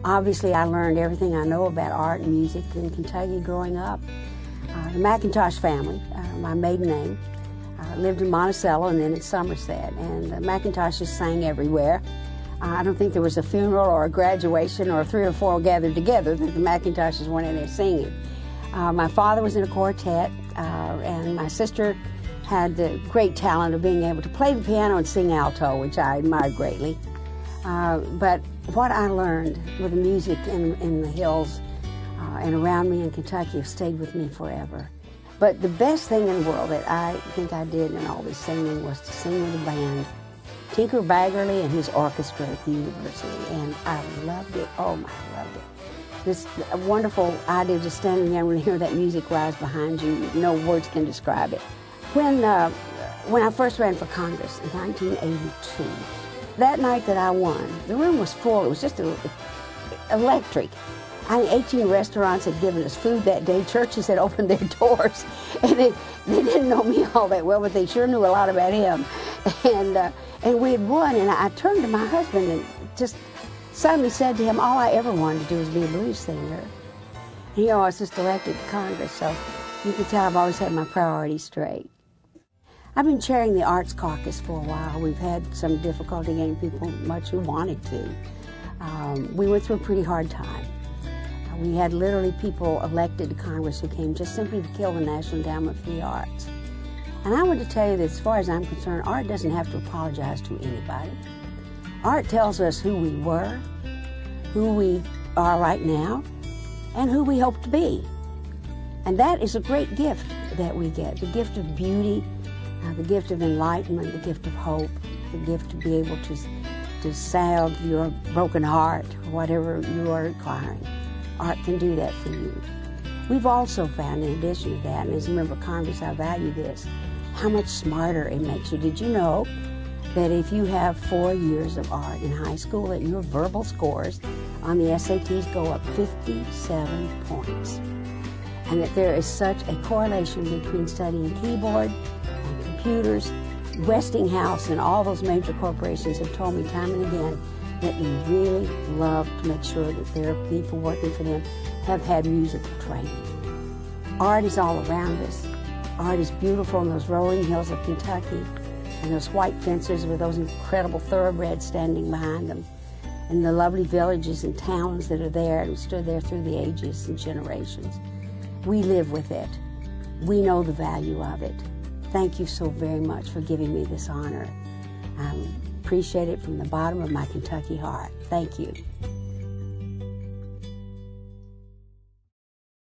Obviously, I learned everything I know about art and music in Kentucky growing up. The McIntosh family, my maiden name, lived in Monticello and then in Somerset, and the McIntoshes sang everywhere. I don't think there was a funeral or a graduation or 3 or 4 gathered together that the McIntoshes weren't in there singing. My father was in a quartet, and my sister had the great talent of being able to play the piano and sing alto, which I admired greatly. But what I learned with the music in the hills and around me in Kentucky have stayed with me forever. But the best thing in the world that I think I did in all this singing was to sing with a band, Tinker Baggerly and his orchestra at the university, and I loved it. Oh my, I loved it. This wonderful idea of just standing there and hear that music rise behind you, no words can describe it. When I first ran for Congress in 1982, that night that I won, the room was full. It was just electric. 18 restaurants had given us food that day. Churches had opened their doors. And they didn't know me all that well, but they sure knew a lot about him. And we had won, and I turned to my husband and just suddenly said to him, all I ever wanted to do was be a blues singer. And, I was just elected to Congress, so you can tell I've always had my priorities straight. I've been chairing the Arts Caucus for a while. We've had some difficulty getting people much who wanted to. We went through a pretty hard time. We had literally people elected to Congress who came just simply to kill the National Endowment for the Arts. And I want to tell you that as far as I'm concerned, art doesn't have to apologize to anybody. Art tells us who we were, who we are right now, and who we hope to be. And that is a great gift that we get, the gift of beauty, the gift of enlightenment, the gift of hope, the gift to be able to salve your broken heart, or whatever you are requiring. Art can do that for you. We've also found, in addition to that, and as a member of Congress, I value this, how much smarter it makes you. Did you know that if you have 4 years of art in high school, that your verbal scores on the SATs go up 57 points? And that there is such a correlation between studying keyboard and computers. Westinghouse and all those major corporations have told me time and again that you really love to make sure that their people working for them have had musical training. Art is all around us. Art is beautiful in those rolling hills of Kentucky and those white fences with those incredible thoroughbreds standing behind them, and the lovely villages and towns that are there and stood there through the ages and generations. We live with it. We know the value of it. Thank you so very much for giving me this honor. I appreciate it from the bottom of my Kentucky heart. Thank you.